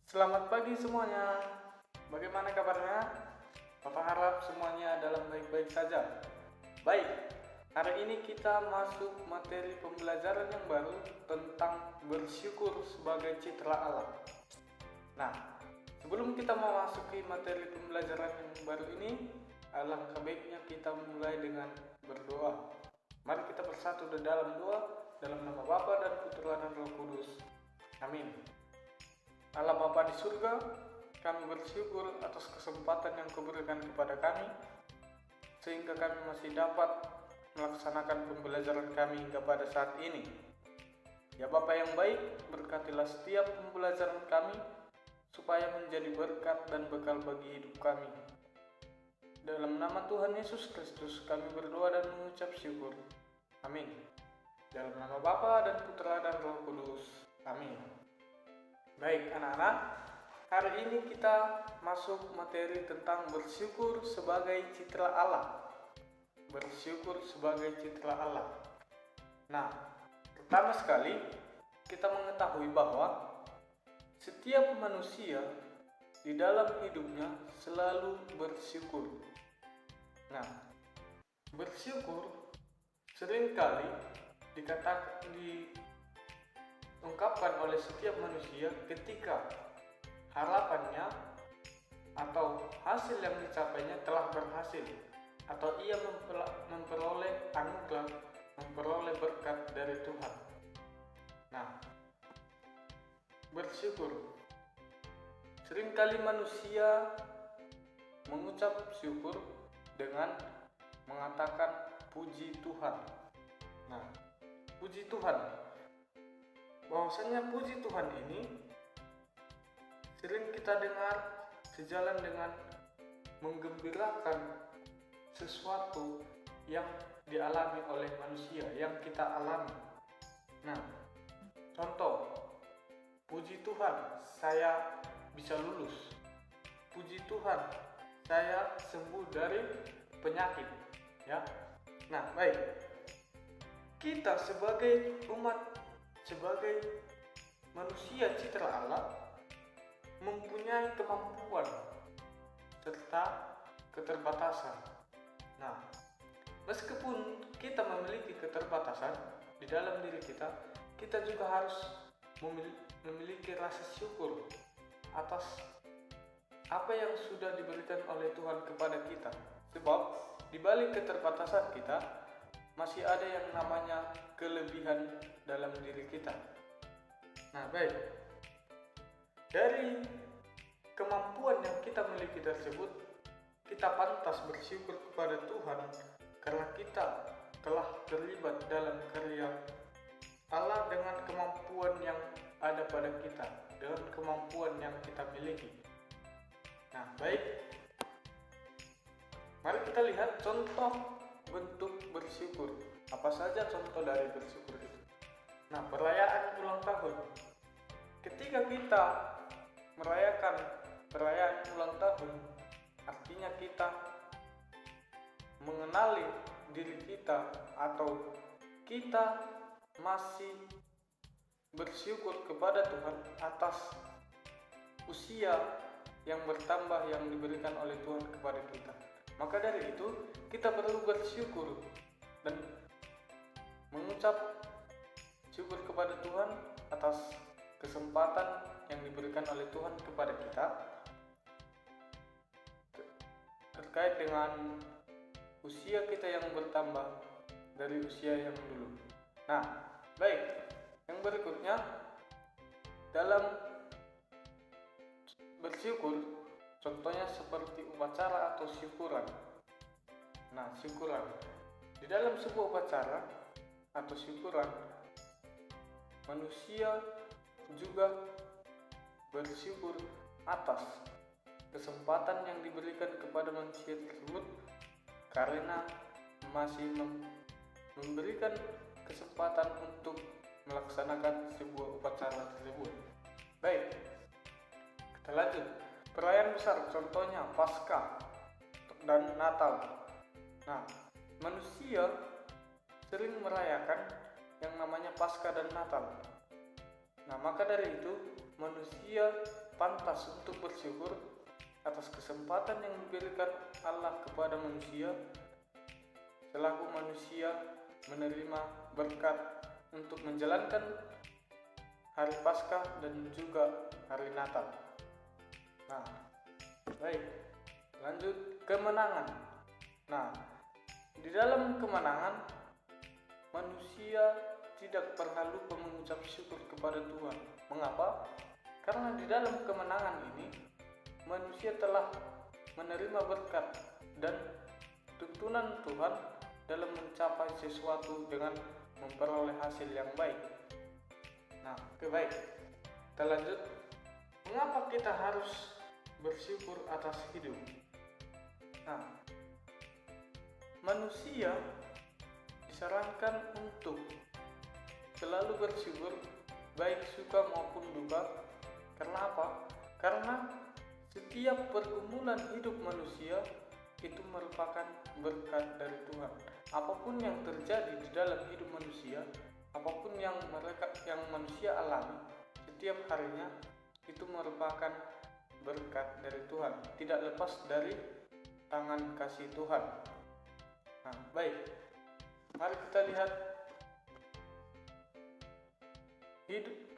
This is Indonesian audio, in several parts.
Selamat pagi semuanya. Bagaimana kabarnya? Papa harap semuanya dalam baik-baik saja. Baik, hari ini kita masuk materi pembelajaran yang baru tentang bersyukur sebagai citra Allah. Nah, sebelum kita memasuki materi pembelajaran yang baru ini, alangkah baiknya kita mulai dengan berdoa. Mari kita bersatu di dalam doa, dalam nama Bapa dan Putra dan Roh Kudus. Amin. Allah Bapa di surga, kami bersyukur atas kesempatan yang Kau berikan kepada kami, sehingga kami masih dapat melaksanakan pembelajaran kami hingga pada saat ini. Ya Bapa yang baik, berkatilah setiap pembelajaran kami, supaya menjadi berkat dan bekal bagi hidup kami. Dalam nama Tuhan Yesus Kristus kami berdoa dan mengucap syukur. Amin. Dalam nama Bapa dan Putra dan Roh Kudus. Amin. Baik anak-anak, hari ini kita masuk materi tentang bersyukur sebagai citra Allah. Bersyukur sebagai citra Allah. Nah, pertama sekali kita mengetahui bahwa setiap manusia di dalam hidupnya selalu bersyukur. Nah, bersyukur seringkali diungkapkan oleh setiap manusia ketika harapannya atau hasil yang dicapainya telah berhasil, atau ia memperoleh anugerah, memperoleh berkat dari Tuhan. Nah, bersyukur. Seringkali manusia mengucap syukur dengan mengatakan puji Tuhan. Nah, puji Tuhan. Bahwasanya puji Tuhan ini sering kita dengar sejalan dengan menggembirakan sesuatu yang dialami oleh manusia, yang kita alami. Nah, contoh, puji Tuhan saya bisa lulus. Puji Tuhan saya sembuh dari penyakit, ya. Nah, baik. Kita sebagai umat, sebagai manusia citra Allah, mempunyai kemampuan serta keterbatasan. Nah, meskipun kita memiliki keterbatasan di dalam diri kita, kita juga harus memiliki rasa syukur atas apa yang sudah diberikan oleh Tuhan kepada kita. Sebab di balik keterbatasan kita masih ada yang namanya kelebihan dalam diri kita. Nah, baik. Dari kemampuan yang kita miliki tersebut, kita pantas bersyukur kepada Tuhan karena kita telah terlibat dalam karya Allah dengan kemampuan yang ada pada kita, dengan kemampuan yang kita miliki. Nah, baik. Mari kita lihat contoh bentuk bersyukur. Apa saja contoh dari bersyukur itu? Nah, perayaan ulang tahun. Ketika kita merayakan perayaan ulang tahun, artinya kita mengenali diri kita, atau kita masih bersyukur kepada Tuhan atas usia yang bertambah yang diberikan oleh Tuhan kepada kita. Maka dari itu kita perlu bersyukur dan mengucap syukur kepada Tuhan atas kesempatan yang diberikan oleh Tuhan kepada kita terkait dengan usia kita yang bertambah dari usia yang dulu. Nah, baik. Yang berikutnya, dalam bersyukur, contohnya seperti upacara atau syukuran. Nah, syukuran. Di dalam sebuah upacara atau syukuran, manusia juga bersyukur atas kesempatan yang diberikan kepada manusia tersebut, karena masih memberikan kesempatan untuk melaksanakan sebuah upacara tersebut. Baik, kita lanjut. Perayaan besar, contohnya Paskah dan Natal. Nah, manusia sering merayakan yang namanya Paskah dan Natal. Nah, maka dari itu manusia pantas untuk bersyukur atas kesempatan yang diberikan Allah kepada manusia selaku manusia menerima berkat untuk menjalankan hari Paskah dan juga hari Natal. Nah, baik, lanjut kemenangan. Nah, di dalam kemenangan manusia tidak pernah lupa mengucap syukur kepada Tuhan. Mengapa? Karena di dalam kemenangan ini manusia telah menerima berkat dan tuntunan Tuhan dalam mencapai sesuatu dengan memperoleh hasil yang baik. Nah, oke, baik. Kita lanjut. Mengapa kita harus bersyukur atas hidup? Nah, manusia disarankan untuk selalu bersyukur baik suka maupun duka. Karena apa? Karena setiap pergumulan hidup manusia itu merupakan berkat dari Tuhan. Apapun yang terjadi di dalam hidup manusia, apapun yang manusia alami setiap harinya itu merupakan berkat dari Tuhan, tidak lepas dari tangan kasih Tuhan. Nah, baik. Mari kita lihat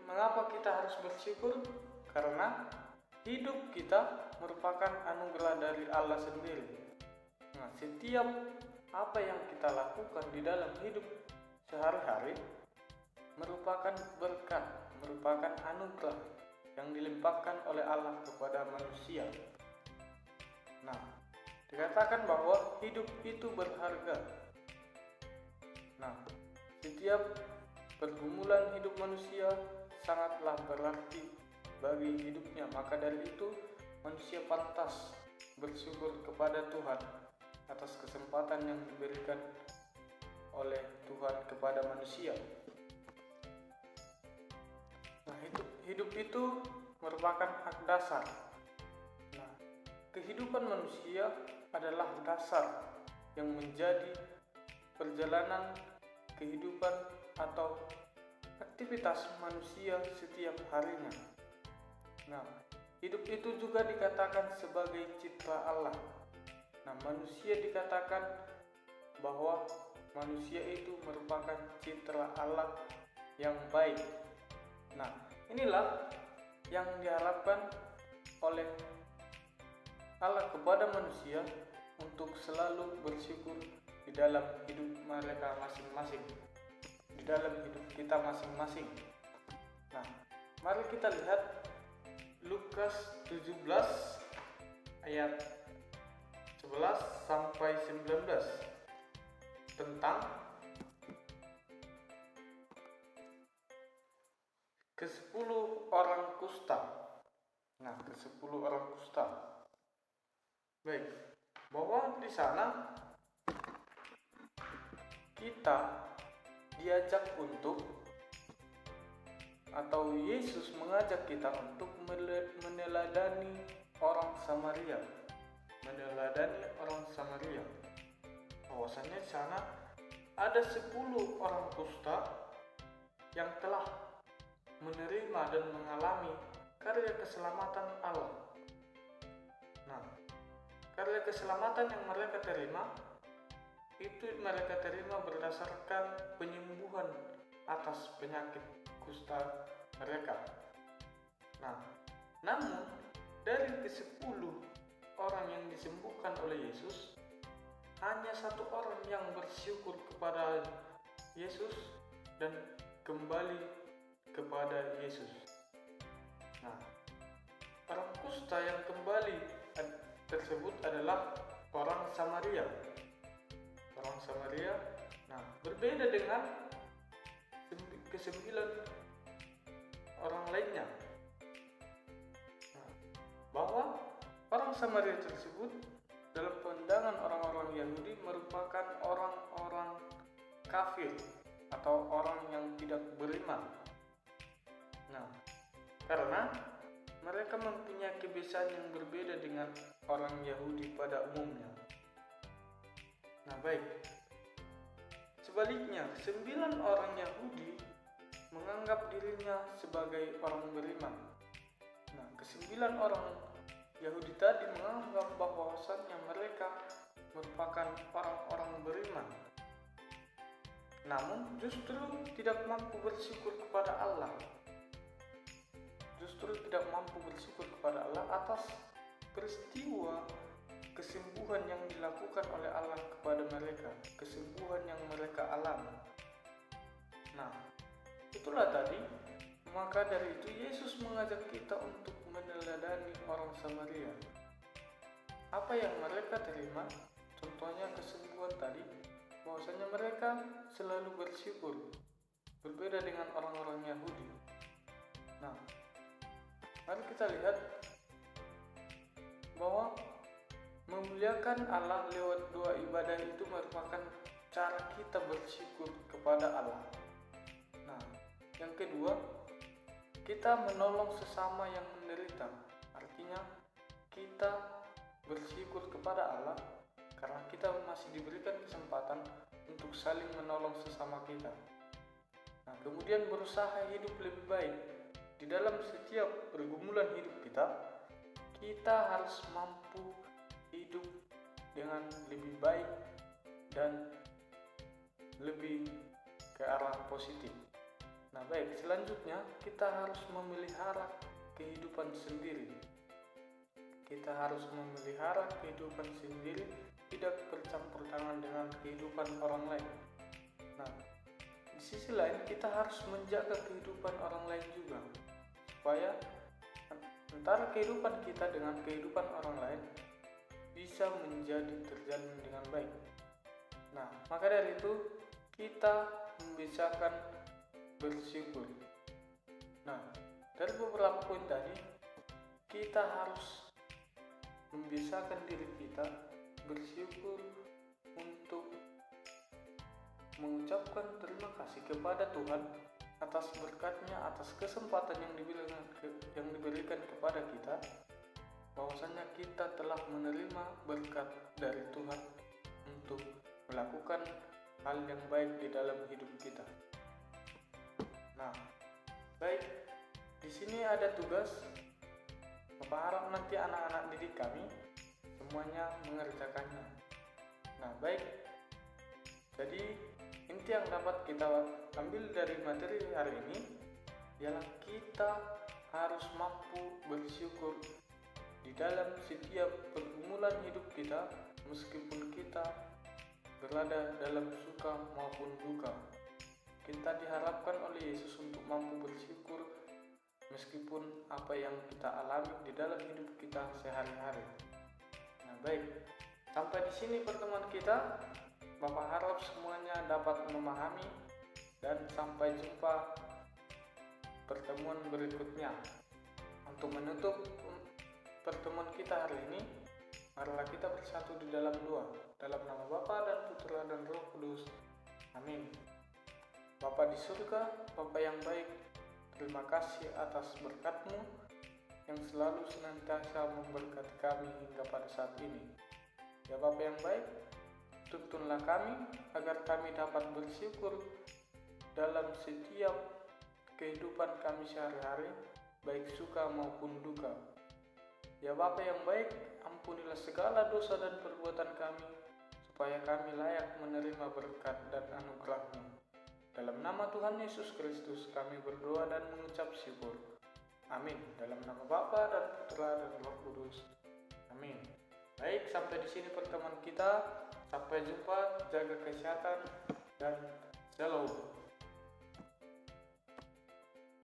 mengapa kita harus bersyukur? Karena hidup kita merupakan anugerah dari Allah sendiri. Nah, setiap apa yang kita lakukan di dalam hidup sehari-hari merupakan berkat, merupakan anugerah yang dilimpahkan oleh Allah kepada manusia. Nah, dikatakan bahwa hidup itu berharga. Nah, setiap pergumulan hidup manusia sangatlah berarti bagi hidupnya. Maka dari itu manusia pantas bersyukur kepada Tuhan atas kesempatan yang diberikan oleh Tuhan kepada manusia. Nah, hidup itu merupakan hak dasar. Nah, kehidupan manusia adalah dasar yang menjadi perjalanan kehidupan atau aktivitas manusia setiap harinya. Nah, hidup itu juga dikatakan sebagai citra Allah. Nah, manusia dikatakan bahwa manusia itu merupakan citra Allah yang baik. Nah, inilah yang diharapkan oleh Allah kepada manusia untuk selalu bersyukur di dalam hidup mereka masing-masing, di dalam hidup kita masing-masing. Nah, mari kita lihat Lukas 17 ayat 11 sampai 19 tentang ke-10 orang kusta. Nah, ke-10 orang kusta. Baik, bahwa di sana kita diajak untuk, atau Yesus mengajak kita untuk meneladani orang Samaria. Meneladani orang Samaria. Bahwasanya di sana ada 10 orang kusta yang telah menerima dan mengalami karya keselamatan Allah. Nah, karya keselamatan yang mereka terima itu mereka terima berdasarkan penyembuhan atas penyakit kusta mereka. Nah, namun dari ke-10 orang yang disembuhkan oleh Yesus, hanya 1 orang yang bersyukur kepada Yesus dan kembali kepada Yesus. Nah, orang kusta yang kembali tersebut adalah orang Samaria. Orang Samaria, nah, berbeda dengan ke-9 orang lainnya. Nah, bahwa orang Samaria tersebut dalam pandangan orang-orang Yahudi merupakan orang-orang kafir atau orang yang tidak beriman. Nah, karena mereka mempunyai kebiasaan yang berbeda dengan orang Yahudi pada umumnya. Nah, baik. Sebaliknya, 9 orang Yahudi menganggap dirinya sebagai orang beriman. Nah, Kesembilan orang Yahudi tadi menganggap bahwasannya mereka merupakan orang-orang beriman, namun justru tidak mampu bersyukur kepada Allah. Justru tidak mampu bersyukur kepada Allah atas peristiwa kesembuhan yang dilakukan oleh Allah kepada mereka, kesembuhan yang mereka alami. Nah, itulah tadi. Maka dari itu Yesus mengajak kita untuk meneladani orang Samaria. Apa yang mereka terima? Contohnya kesembuhan tadi, bahwasanya mereka selalu bersyukur, berbeda dengan orang-orang Yahudi. Nah, mari kita lihat bahwa memuliakan Allah lewat doa ibadah itu merupakan cara kita bersyukur kepada Allah. Nah, yang kedua, kita menolong sesama yang menderita. Artinya kita bersyukur kepada Allah karena kita masih diberikan kesempatan untuk saling menolong sesama kita. Nah, kemudian berusaha hidup lebih baik. Di dalam setiap pergumulan hidup kita harus mampu hidup dengan lebih baik dan lebih ke arah positif. Nah, baik, selanjutnya kita harus memelihara kehidupan sendiri. Kita harus memelihara kehidupan sendiri, tidak bercampur tangan dengan kehidupan orang lain. Nah, di sisi lain kita harus menjaga kehidupan orang lain juga, supaya antara kehidupan kita dengan kehidupan orang lain bisa menjadi terjalin dengan baik. Nah, maka dari itu kita membiasakan bersyukur. Nah, dari beberapa poin tadi, kita harus membiasakan diri kita bersyukur untuk mengucapkan terima kasih kepada Tuhan atas berkatnya, atas kesempatan yang diberikan kepada kita, bahwasanya kita telah menerima berkat dari Tuhan untuk melakukan hal yang baik di dalam hidup kita. Nah, baik, di sini ada tugas. Bapak harap nanti anak-anak didik kami semuanya mengerjakannya. Nah, baik. Jadi inti yang dapat kita ambil dari materi hari ini ialah kita harus mampu bersyukur di dalam setiap pergumulan hidup kita, meskipun kita berada dalam suka maupun duka. Kita diharapkan oleh Yesus untuk mampu bersyukur meskipun apa yang kita alami di dalam hidup kita sehari-hari. Nah, baik, sampai di sini pertemuan kita. Bapak harap semuanya dapat memahami, dan sampai jumpa pertemuan berikutnya. Untuk menutup pertemuan kita hari ini, marilah kita bersatu di dalam doa. Dalam nama Bapa dan Putra dan Roh Kudus. Amin. Bapa di surga, Bapa yang baik, terima kasih atas berkat-Mu yang selalu senantiasa memberkati kami hingga pada saat ini. Ya Bapa yang baik, tuntunlah kami agar kami dapat bersyukur dalam setiap kehidupan kami sehari-hari, baik suka maupun duka. Ya Bapa yang baik, ampunilah segala dosa dan perbuatan kami, supaya kami layak menerima berkat dan anugerah-Mu. Dalam nama Tuhan Yesus Kristus kami berdoa dan mengucap syukur. Amin. Dalam nama Bapa dan Putra dan Roh Kudus. Amin. Baik, sampai di sini pertemuan kita. Sampai jumpa, jaga kesehatan dan shalom.